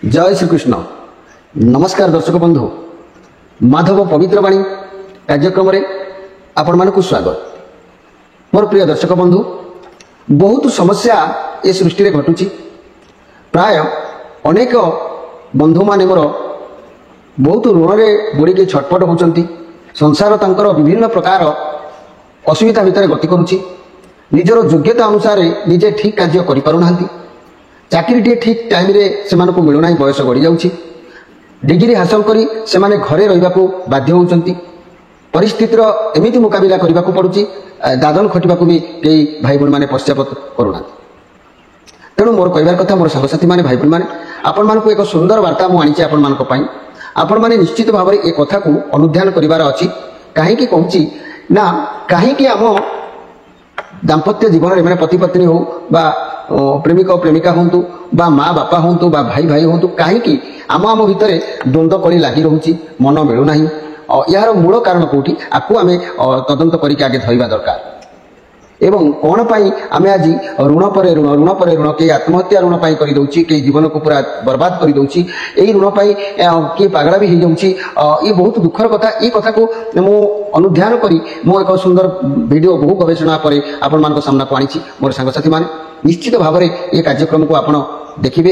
जय श्रीकृष्ण। नमस्कार दर्शक बंधु, माधव पवित्र वाणी कार्यक्रम रे आपण मानकु स्वागत। मोर प्रिय दर्शक बंधु, बहुत समस्या ए सृष्टि रे घटुची। प्राय अनेक बंधु माने मोर बहुत ऋण रे बुड़ी के छटपट होचंती। संसार तांकर विभिन्न प्रकार असुविधा भितर गति करुची। निजर योग्यता अनुसार निजे ठीक कार्य करि पारु नाहंती। चाकरी ठीक टाइम रे सेमान को मिलुना, बयस गड़ी जाउची। डिग्री हासिल करी सेमाने घरे रहिबा को बाध्य होउचंती। परिस्थितिर एमिति मुकाबिला करबा को पड़ुची। दादन खटिबा को भी कई भाई बहन माने पश्चाताप करूना। तेणु मोर कहबार कथा, मोर साथी माने भाई बहन माने, आपण मानकु एक सुंदर वार्ता मु आनिची आपण मानक पई। आपण माने निश्चित भाव में ए कथा को अनुध्यान करिवार अछि। काहे कि कहूची ना, काहे कि आम दाम्पत्य जीवन में मैंने पति पत्नी हो बा प्रेमिक प्रेमिका हूँ बा माँ बापा हूँ बा भाई भाई हूँ, कहीं आम आम भितर द्वंद्व कड़ी लगी रोचे, मन मिलूना। यार मूल कारण कौटी आपको आम तदंत करके आगे धरवा दरकार। एवं कौन पाई आमे आज ऋण पर ऋण कई आत्महत्या ऋण पाई कर दउची, कई जीवन को पूरा बर्बाद कर दउची। एई ऋण पाई किए पागला भी हो जाउची। ये बहुत दुखर कथा। ये कथा को मु अनुध्यान करी मो एक सुंदर वीडियो बहु गवेषणा पर आपण मान सामना को आनी। मोर सांगसाथी माने निश्चित भाव में ये कार्यक्रम को आपण देखिबे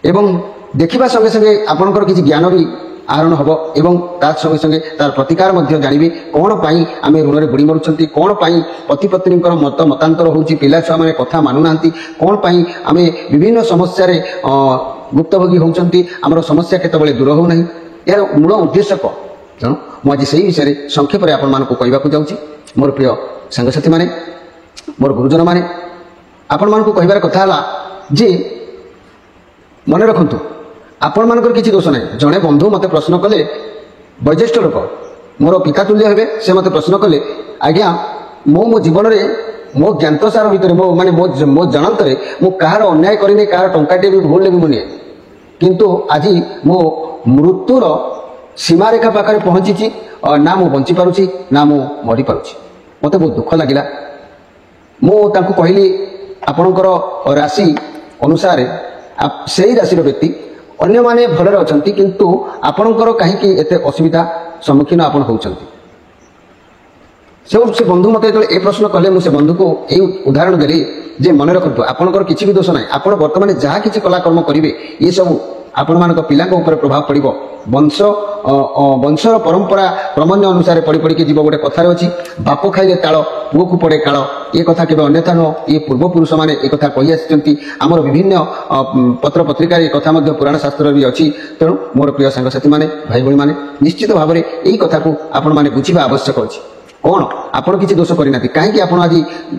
एवं देखिबा संगे संगे आपनकर किछि ज्ञान भी आहरण हम एवं तार संगे संगे तार प्रतिकार मध्य जानिबे। कौन पाई आमे ऋण रे बुड़ी मरुछंती, कौन पाई पति पत्नी मत मतांतर होउची, पिला छुआ माने कथा मानु नांती, कौन पाई आमे विभिन्न समस्या रे गुप्तभोगी होउचंती, हमर समस्या केतबेले दूर हो नाही। यार मूल उद्देश्य को तेणु मु आज सेही विषय रे संक्षेप रे आपण मानको कहबाकू जाउची। मोर प्रिय सांगसाथी माने, मोर गुरुजन माने, आपण मानको कहबार कथा हला जे मने रखंतु आपण मानकर किसी दोष ना। जड़े बंधु मते प्रश्न कले, वयोज्येष्ठ लोक मोर पिता तुल्य हेबे, से मते प्रश्न कले, आज्ञा मो जीवन में मो ज्ञातसार भितर मो माने मो जानतरे मु कहार अन्याय करिने, कहार टंकाटे भी भूल भी मुनिए, किंतु आज मो मृत्युर सीमारेखा पाखे पहुंची ना मु बंची पारुची ना मु मरी पारुची। मते बहुत दुख लगिला। मु तांको कहली आपणकर राशि अनुसार से राशि व्यक्ति अन्य माने भलरे अछंती, किंतु आपणकर कहीं एते असुविधा सम्मुखीन आपण होउछंती। से बंधु मते जो ए प्रश्न कले, मुझे बंधु को ए उदाहरण देली जे मन रखंतु आपणकर किछि भी दोष नाही। आपण वर्तमान जहाँ किछि कलाकर्म करिवे ये सब आपण मानक पिला ऊपर प्रभाव पड़िबो। वंशर परंपरा प्रमाण्य अनुसार पड़ी पड़ी के जीव। गोटे कथार अच्छी, बाप खाइले ताल पुओ को पड़े काल। ये कथा केवल अन्यथा नुह, ये पूर्वपुरुष मैंने एक कथा कही आसी। आमर विभिन्न पत्र पत्रिका कथा पुराण शास्त्र भी अच्छी। तेणु मोर प्रिय सांगसाथी माने, भाई भाई माने, निश्चित भाव में यही कथा को आपण माने बुझा आवश्यक अच्छी। कौन आपण किसी दोष करना, कहीं आप आज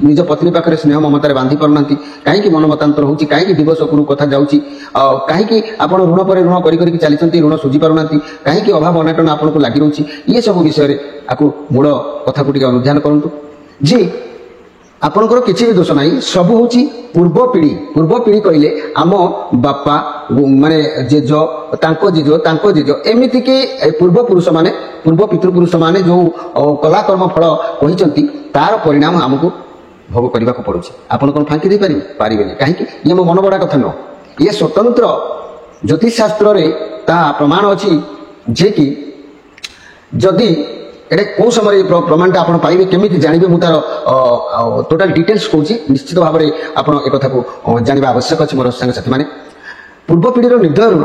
निज पत्नी पाखे स्नेह ममतार बांधि पारना, कहीं मन मतांतर हो, कहीं दिवस गुरु कथा जाऊँगी, कहीं आप ऋण पर ऋण कर चली ऋण सुझी पारना, कहीं अभाव अनाटन आपको लगी रोचे। ये सब विषय आपको मूल कथा को अनुध्यान करूँ जी आपणकर किसी भी दोष नहीं। सब हूँ पूर्व पीढ़ी कहले आम बापा माने जेज जेज एमती कि पूर्व पुरुष माने, पूर्व पितृपुरुष माने जो कलाकर्म फल कही तार परिणाम आमको भोग करने को पड़ुଛି। आपण कौन फांकी दे पारे कहीं ये मो मन बड़ा कथा नुह। ये स्वतंत्र ज्योतिष शास्त्र रे ता प्रमाण अच्छी जे कि जदि एटे कौ समय प्रमाणटा आप पाइबे, केमी जानवे मुझे तार टोटाल डिटेल्स कौच। निश्चित भाव में आप एक कथा को जानवा आवश्यक अच्छे। मोर सांगसाथी माने, पूर्व पीढ़ी निर्दय ऋण,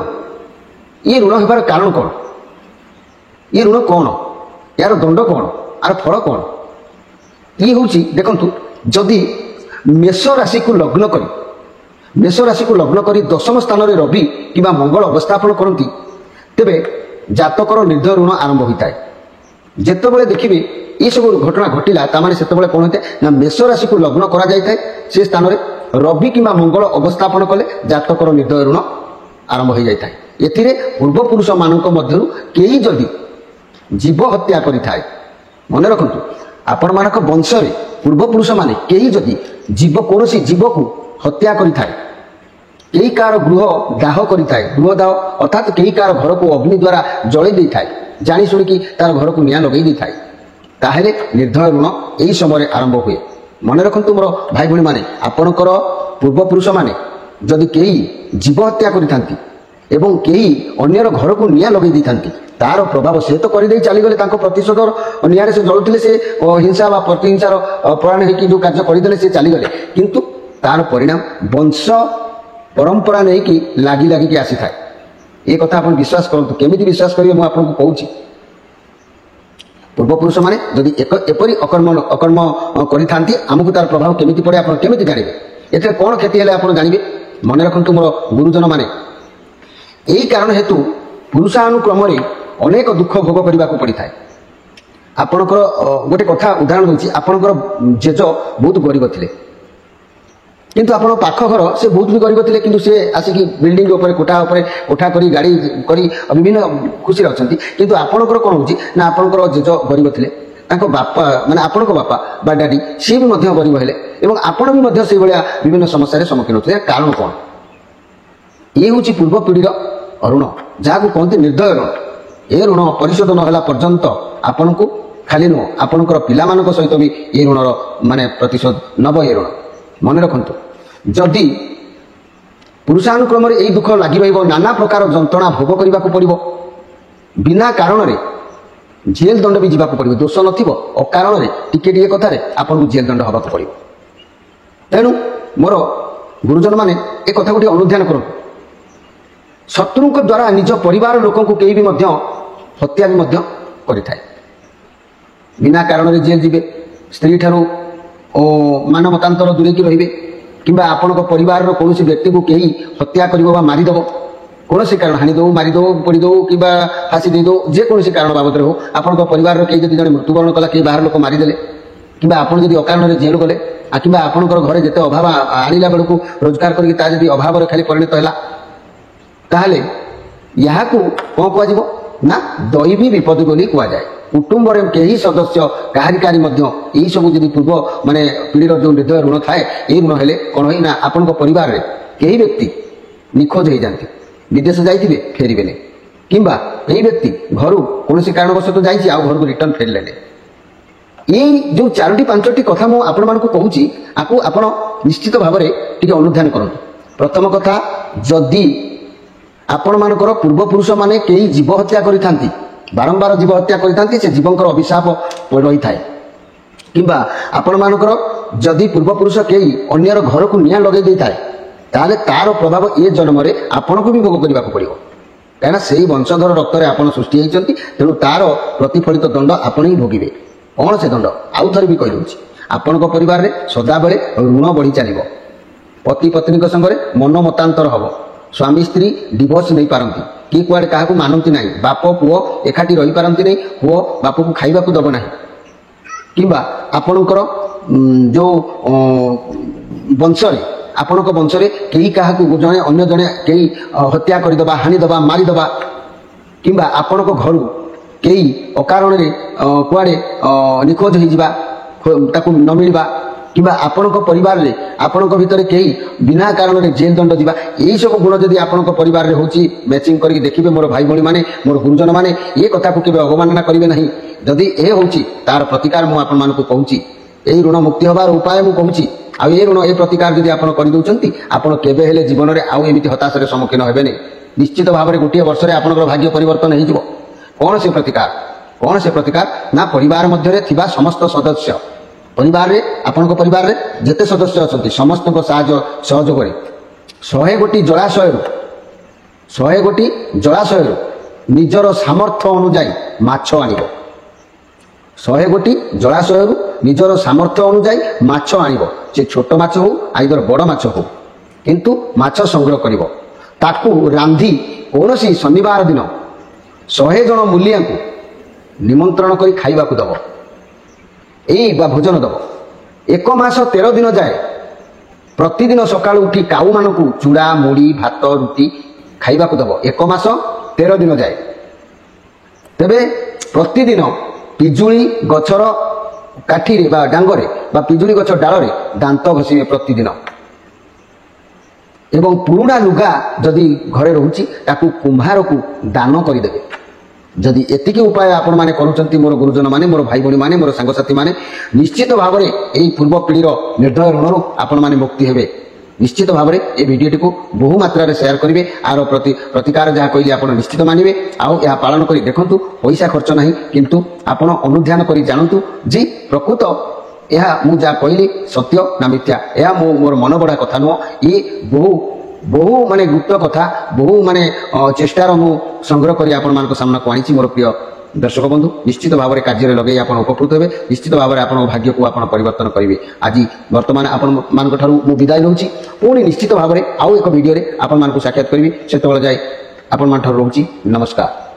ये ऋण होबार कारण कौन, ये ऋण कौन, यार दंड कौन, यार फल कौन। ये हूँ देखु, जदि मेष राशि को लग्न करी दशम स्थान में रवि कि मंगल अवस्थापन करती, तेबे जातकर निर्दय ऋण आरंभ होता है। जेतबेले देखिबे ये सब घटना घटिला, तामाने सेतबेले कोन होते ना, मेष राशि को लग्न करा जाय थाए, से स्थान रे रवि किंबा मंगल अवस्थापन कले जातकर निर्दय ऋण आरंभ हो जाय थाए। एथिरे पूर्व पुरुष मानक मध्यरु केही जदि जीव हत्या करि थाए, मन रखंतु आपण मानक वंश रे पूर्व पुरुष माने केही जदि जीव कोनोसी जीव को हत्या करि थाए, केही कार गृह दाह करि थाए, गृह दाह अर्थात केही कार घर को अग्नि द्वारा जळै दै थाए, जानी शुणिकी तार घर को निया लगे दी थाए, ताहेले निर्दय ऋण यही समय आरंभ हुए। मन रखंतु मोर भाई भणी माने, आपणकर पूर्व पुरुष माने जदि कई जीव हत्या करिथांती, ଏବଂ କେହି ଅନ୍ୟର ଘରକୁ ନିଆଁ ଲଗାଇ ଦେଇଥାନ୍ତି ତାର ପ୍ରଭାବ ସେ ତ କରିଦେଇ ଚାଲିଗଲେ ତାଙ୍କ ପ୍ରତିଶୋଧର ନିଆଁରେ ସେ ଜଳୁଥିଲେ ସେ ହିଂସା ବା ପ୍ରତିହିଂସାର ପ୍ରାଣ ହେଇକି ଯେଉଁ କାର୍ଯ୍ୟ କରିଦେଲେ ସେ ଚାଲିଗଲେ କିନ୍ତୁ ତାର ପରିଣାମ ବଂଶ ପରମ୍ପରା ନେଇକି ଲାଗିକି ଆସିଥାଏ। ଏ କଥା ଆପଣ ବିଶ୍ୱାସ କରନ୍ତୁ। କେମିତି ବିଶ୍ୱାସ କରିବେ ମୁଁ ଆପଣଙ୍କୁ କହୁଛି। ପୂର୍ବପୁରୁଷମାନେ ଯଦି ଏପରି ଅକର୍ମ କରିଥାନ୍ତି ଆମକୁ ତାର ପ୍ରଭାବ କେମିତି ପଡ଼େ ଆପଣ କେମିତି ଜାଣିବେ? ଏଥିରେ କ'ଣ କ୍ଷତି ହେଲେ ଆପଣ ଜାଣିବେ? ମନେ ରଖନ୍ତୁ ମୋର ଗୁରୁଜନମାନେ, ଏହି କାରଣ ହେତୁ ପୁରୁଷାନୁକ୍ରମରେ ଅନେକ ଦୁଃଖ ଭୋଗ କରିବାକୁ ପଡ଼ିଥାଏ। ଆପଣଙ୍କର ଗୋଟେ କଥା ଉଦାହରଣ ଦେଉଛି, ଆପଣଙ୍କର ଜେଜ ବହୁତ ଗରିବ ଥିଲେ କିନ୍ତୁ ଆପଣ ପାଖ ଘର ସେ ବହୁତ ବି ଗରିବ ଥିଲେ କିନ୍ତୁ ସେ ଆସିକି ବିଲ୍ଡିଂ ଉପରେ କୋଠା କରି ଗାଡ଼ି କରି ବିଭିନ୍ନ ଖୁସିରେ ଅଛନ୍ତି। କିନ୍ତୁ ଆପଣଙ୍କର କ'ଣ ହେଉଛି ନା ଆପଣଙ୍କର ଜେଜ ଗରିବ ଥିଲେ, ତାଙ୍କ ବାପା ମାନେ ଆପଣଙ୍କ ବାପା ବା ଡାଡି ସିଏ ବି ମଧ୍ୟ ଗରିବ ହେଲେ ଏବଂ ଆପଣ ବି ମଧ୍ୟ ସେଇଭଳିଆ ବିଭିନ୍ନ ସମସ୍ୟାରେ ସମ୍ମୁଖୀନ ହେଉଥିଲେ। କାରଣ କ'ଣ? ଇଏ ହେଉଛି ପୂର୍ବ ପିଢ଼ିର ଋଣ, ଯାହାକୁ କହନ୍ତି ନିର୍ଦ୍ଦୟ ଋଣ। ଏ ଋଣ ପରିଶୋଧ ନ ହେଲା ପର୍ଯ୍ୟନ୍ତ ଆପଣଙ୍କୁ ଖାଲି ନୁହଁ ଆପଣଙ୍କର ପିଲାମାନଙ୍କ ସହିତ ବି ଏ ଋଣର ମାନେ ପ୍ରତିଶୋଧ ନେବ ଏ ଋଣ। ମନେ ରଖନ୍ତୁ, ଯଦି ପୁରୁଷାନୁକ୍ରମରେ ଏହି ଦୁଃଖ ଲାଗି ରହିବ, ନାନା ପ୍ରକାର ଯନ୍ତ୍ରଣା ଭୋଗ କରିବାକୁ ପଡ଼ିବ, ବିନା କାରଣରେ ଜେଲ ଦଣ୍ଡ ବି ଯିବାକୁ ପଡ଼ିବ। ଦୋଷ ନଥିବ ଅକାରଣରେ ଟିକେ କଥାରେ ଆପଣଙ୍କୁ ଜେଲ ଦଣ୍ଡ ହେବାକୁ ପଡ଼ିବ। ତେଣୁ ମୋର ଗୁରୁଜନମାନେ ଏ କଥାକୁ ଟିକେ ଅନୁଧ୍ୟାନ କରନ୍ତୁ। ଶତ୍ରୁଙ୍କ ଦ୍ୱାରା ନିଜ ପରିବାର ଲୋକଙ୍କୁ କେହି ବି ମଧ୍ୟ ହତ୍ୟା ବି ମଧ୍ୟ କରିଥାଏ। ବିନା କାରଣରେ ଜେଲ ଯିବେ, ସ୍ତ୍ରୀ ଠାରୁ ମାନବତାନ୍ତର ଦୂରେଇକି ରହିବେ, କିମ୍ବା ଆପଣଙ୍କ ପରିବାରର କୌଣସି ବ୍ୟକ୍ତିକୁ କେହି ହତ୍ୟା କରିବ ବା ମାରିଦେବ, କୌଣସି କାରଣ ହାଣିଦେଉ, ମାରିଦେଉ, ପୋଡ଼ିଦେଉ କିମ୍ବା ଫାଶୀ ଦେଇଦେଉ, ଯେକୌଣସି କାରଣ ବାବଦରେ ହେଉ, ଆପଣଙ୍କ ପରିବାରର କେହି ଯଦି ଜଣେ ମୃତ୍ୟୁବରଣ କଲା, କେହି ବାହାର ଲୋକ ମାରିଦେଲେ, କିମ୍ବା ଆପଣ ଯଦି ଅକାରଣରେ ଜେଲ ଗଲେ, କିମ୍ବା ଆପଣଙ୍କର ଘରେ ଯେତେ ଅଭାବ ଆଣିଲା ବେଳକୁ ରୋଜଗାର କରିକି ତା ଯଦି ଅଭାବରେ ଖାଲି ପରିଣତ ହେଲା, ତାହେଲେ ଏହାକୁ କ'ଣ କୁହାଯିବ ନା ଦୈବୀ ବିପଦ ବୋଲି କୁହାଯାଏ। କୁଟୁମ୍ବରେ କେହି ସଦସ୍ୟ କାହାରି ମଧ୍ୟ ଏହିସବୁ ଯଦି ପୂର୍ବ ମାନେ ପିଢ଼ିର ଯେଉଁ ନିର୍ଦ୍ଦୟ ଋଣ ଥାଏ, ଏହି ଋଣ ହେଲେ କ'ଣ ହୁଏ ନା ଆପଣଙ୍କ ପରିବାରରେ କେହି ବ୍ୟକ୍ତି ନିଖୋଜ ହେଇଯାନ୍ତି, ବିଦେଶ ଯାଇଥିବେ ଫେରିବେନି, କିମ୍ବା ଏହି ବ୍ୟକ୍ତି ଘରୁ କୌଣସି କାରଣବଶତଃ ଯାଇଛି ଆଉ ଘରକୁ ରିଟର୍ଣ୍ଣ ଫେରିଲେନି। ଏଇ ଯେଉଁ 4-5ଟି କଥା ମୁଁ ଆପଣମାନଙ୍କୁ କହୁଛି, ଆକୁ ଆପଣ ନିଶ୍ଚିତ ଭାବରେ ଟିକେ ଅନୁଧ୍ୟାନ କରନ୍ତୁ। ପ୍ରଥମ କଥା, ଯଦି ଆପଣମାନଙ୍କର ପୂର୍ବପୁରୁଷମାନେ କେହି ଜୀବ ହତ୍ୟା କରିଥାନ୍ତି, ବାରମ୍ବାର ଜୀବ ହତ୍ୟା କରିଥାନ୍ତି, ସେ ଜୀବଙ୍କର ଅଭିଶାପ ରହିଥାଏ, କିମ୍ବା ଆପଣମାନଙ୍କର ଯଦି ପୂର୍ବପୁରୁଷ କେହି ଅନ୍ୟର ଘରକୁ ନିଆଁ ଲଗାଇ ଦେଇଥାଏ, ତାହେଲେ ତାର ପ୍ରଭାବ ଏ ଜନ୍ମରେ ଆପଣଙ୍କୁ ବି ଭୋଗ କରିବାକୁ ପଡ଼ିବ। କାହିଁକିନା ସେଇ ବଂଶଧର ରକ୍ତରେ ଆପଣ ସୃଷ୍ଟି ହେଇଛନ୍ତି, ତେଣୁ ତାର ପ୍ରତିଫଳିତ ଦଣ୍ଡ ଆପଣ ହିଁ ଭୋଗିବେ। କ'ଣ ସେ ଦଣ୍ଡ? ଆଉ ଥରେ ବି କହିଦେଉଛି, ଆପଣଙ୍କ ପରିବାରରେ ସଦାବେଳେ ଋଣ ବଢ଼ି ଚାଲିବ, ପତି ପତ୍ନୀଙ୍କ ସାଙ୍ଗରେ ମନ ମତାନ୍ତର ହେବ, ସ୍ୱାମୀ ସ୍ତ୍ରୀ ଡିଭୋର୍ସ ନେଇପାରନ୍ତି, କିଏ କୁଆଡ଼େ କାହାକୁ ମାନନ୍ତି ନାହିଁ, ବାପ ପୁଅ ଏକାଠି ରହିପାରନ୍ତି ନାହିଁ, ପୁଅ ବାପକୁ ଖାଇବାକୁ ଦେବ ନାହିଁ, କିମ୍ବା ଆପଣଙ୍କର ଯେଉଁ ବଂଶରେ ଆପଣଙ୍କ ବଂଶରେ କେହି କାହାକୁ ଜଣେ ଅନ୍ୟ ଜଣେ କେହି ହତ୍ୟା କରିଦେବା, ହାଣିଦେବା, ମାରିଦେବା, କିମ୍ବା ଆପଣଙ୍କ ଘରୁ କେହି ଅକାରଣରେ କୁଆଡ଼େ ନିଖୋଜ ହେଇଯିବା, ତାକୁ ନ ମିଳିବା, କିମ୍ବା ଆପଣଙ୍କ ପରିବାରରେ ଆପଣଙ୍କ ଭିତରେ କେହି ବିନା କାରଣରେ ଜେଲ ଦଣ୍ଡ ଯିବା, ଏହିସବୁ ଗୁଣ ଯଦି ଆପଣଙ୍କ ପରିବାରରେ ହେଉଛି, ମ୍ୟାଚିଂ କରିକି ଦେଖିବେ ମୋର ଭାଇ ଭଉଣୀମାନେ, ମୋର ଗୁରୁଜନମାନେ, ଏ କଥାକୁ କେବେ ଅବମାନନା କରିବେ ନାହିଁ। ଯଦି ଏ ହେଉଛି ତାର ପ୍ରତିକାର ମୁଁ ଆପଣମାନଙ୍କୁ କହୁଛି, ଏହି ଋଣ ମୁକ୍ତି ହେବାର ଉପାୟ ମୁଁ କହୁଛି। ଆଉ ଏ ଋଣ ଏ ପ୍ରତିକାର ଯଦି ଆପଣ କରିଦେଉଛନ୍ତି, ଆପଣ କେବେ ହେଲେ ଜୀବନରେ ଆଉ ଏମିତି ହତାଶରେ ସମ୍ମୁଖୀନ ହେବେନି। ନିଶ୍ଚିତ ଭାବରେ ଗୋଟିଏ ବର୍ଷରେ ଆପଣଙ୍କର ଭାଗ୍ୟ ପରିବର୍ତ୍ତନ ହେଇଯିବ। କ'ଣ ସେ ପ୍ରତିକାର? କ'ଣ ସେ ପ୍ରତିକାର? ନା ପରିବାର ମଧ୍ୟରେ ଥିବା ସମସ୍ତ ସଦସ୍ୟ, ପରିବାରରେ ଆପଣଙ୍କ ପରିବାରରେ ଯେତେ ସଦସ୍ୟ ଅଛନ୍ତି ସମସ୍ତଙ୍କ ସହଯୋଗରେ 100 ଗୋଟି ଜଳାଶୟରୁ ନିଜର ସାମର୍ଥ୍ୟ ଅନୁଯାୟୀ ମାଛ ଆଣିବ। 100 ଗୋଟି ଜଳାଶୟରୁ ନିଜର ସାମର୍ଥ୍ୟ ଅନୁଯାୟୀ ମାଛ ଆଣିବ, ସେ ଛୋଟ ମାଛ ହଉ ଆଇଦର ବଡ଼ ମାଛ ହଉ, କିନ୍ତୁ ମାଛ ସଂଗ୍ରହ କରିବ। ତାକୁ ରାନ୍ଧି କୌଣସି ଶନିବାର ଦିନ 100 ଜଣ ମୂଲିଆଙ୍କୁ ନିମନ୍ତ୍ରଣ କରି ଖାଇବାକୁ ଦେବ, ଏଇ ବା ଭୋଜନ ଦେବ। 1 ମାସ 13 ଦିନ ଯାଏ ପ୍ରତିଦିନ ସକାଳୁ ଉଠି କାଉମାନଙ୍କୁ ଚୁଡ଼ା, ମୁଢ଼ି, ଭାତ, ରୁଟି ଖାଇବାକୁ ଦେବ। 1 ମାସ 13 ଦିନ ଯାଏ। ତେବେ ପ୍ରତିଦିନ ପିଜୁଳି ଗଛର କାଠିରେ ବା ଡାଙ୍ଗରେ ବା ପିଜୁଳି ଗଛ ଡାଳରେ ଦାନ୍ତ ଘଷିବେ ପ୍ରତିଦିନ। ଏବଂ ପୁରୁଣା ଲୁଗା ଯଦି ଘରେ ରହୁଛି ତାକୁ କୁମ୍ଭାରକୁ ଦାନ କରିଦେବେ। ଯଦି ଏତିକି ଉପାୟ ଆପଣମାନେ କରୁଛନ୍ତି ମୋର ଗୁରୁଜନମାନେ, ମୋର ଭାଇ ଭଉଣୀମାନେ, ମୋର ସାଙ୍ଗସାଥୀମାନେ, ନିଶ୍ଚିତ ଭାବରେ ଏହି ପୂର୍ବ ପିଢ଼ିର ନିର୍ଦ୍ଦୟ ଋଣରୁ ଆପଣମାନେ ମୁକ୍ତି ହେବେ। निश्चित भाव में ये भिडियोटी को बहु मात्रा शेयर करेंगे आर प्रतिकार जहाँ कहले आप निश्चित मानवे आउ यह पालन कर देखूँ पैसा खर्च ना किंतु आप अनुध्यान कर जानतु जे प्रकृत यह मु जहाँ कहली सत्य ना मिथ्या यह मोर मन बड़ा कथा नुह ये बहु बहु माने गुप्त कथा बहु माने चेष्टार मु संग्रह कर आपण सामना को आनी मोर प्रिय दर्शक बंधु निश्चित भाव में कार्य लगे आप उपकृत हे निश्चित भाव में आप भाग्य को आप परिवर्तन करेंगे आज बर्तमान आपण मु विदाय नौची पुणी निश्चित भाव में आउ एक वीडियो आपण साक्षात करी से जाए आपण रोची नमस्कार।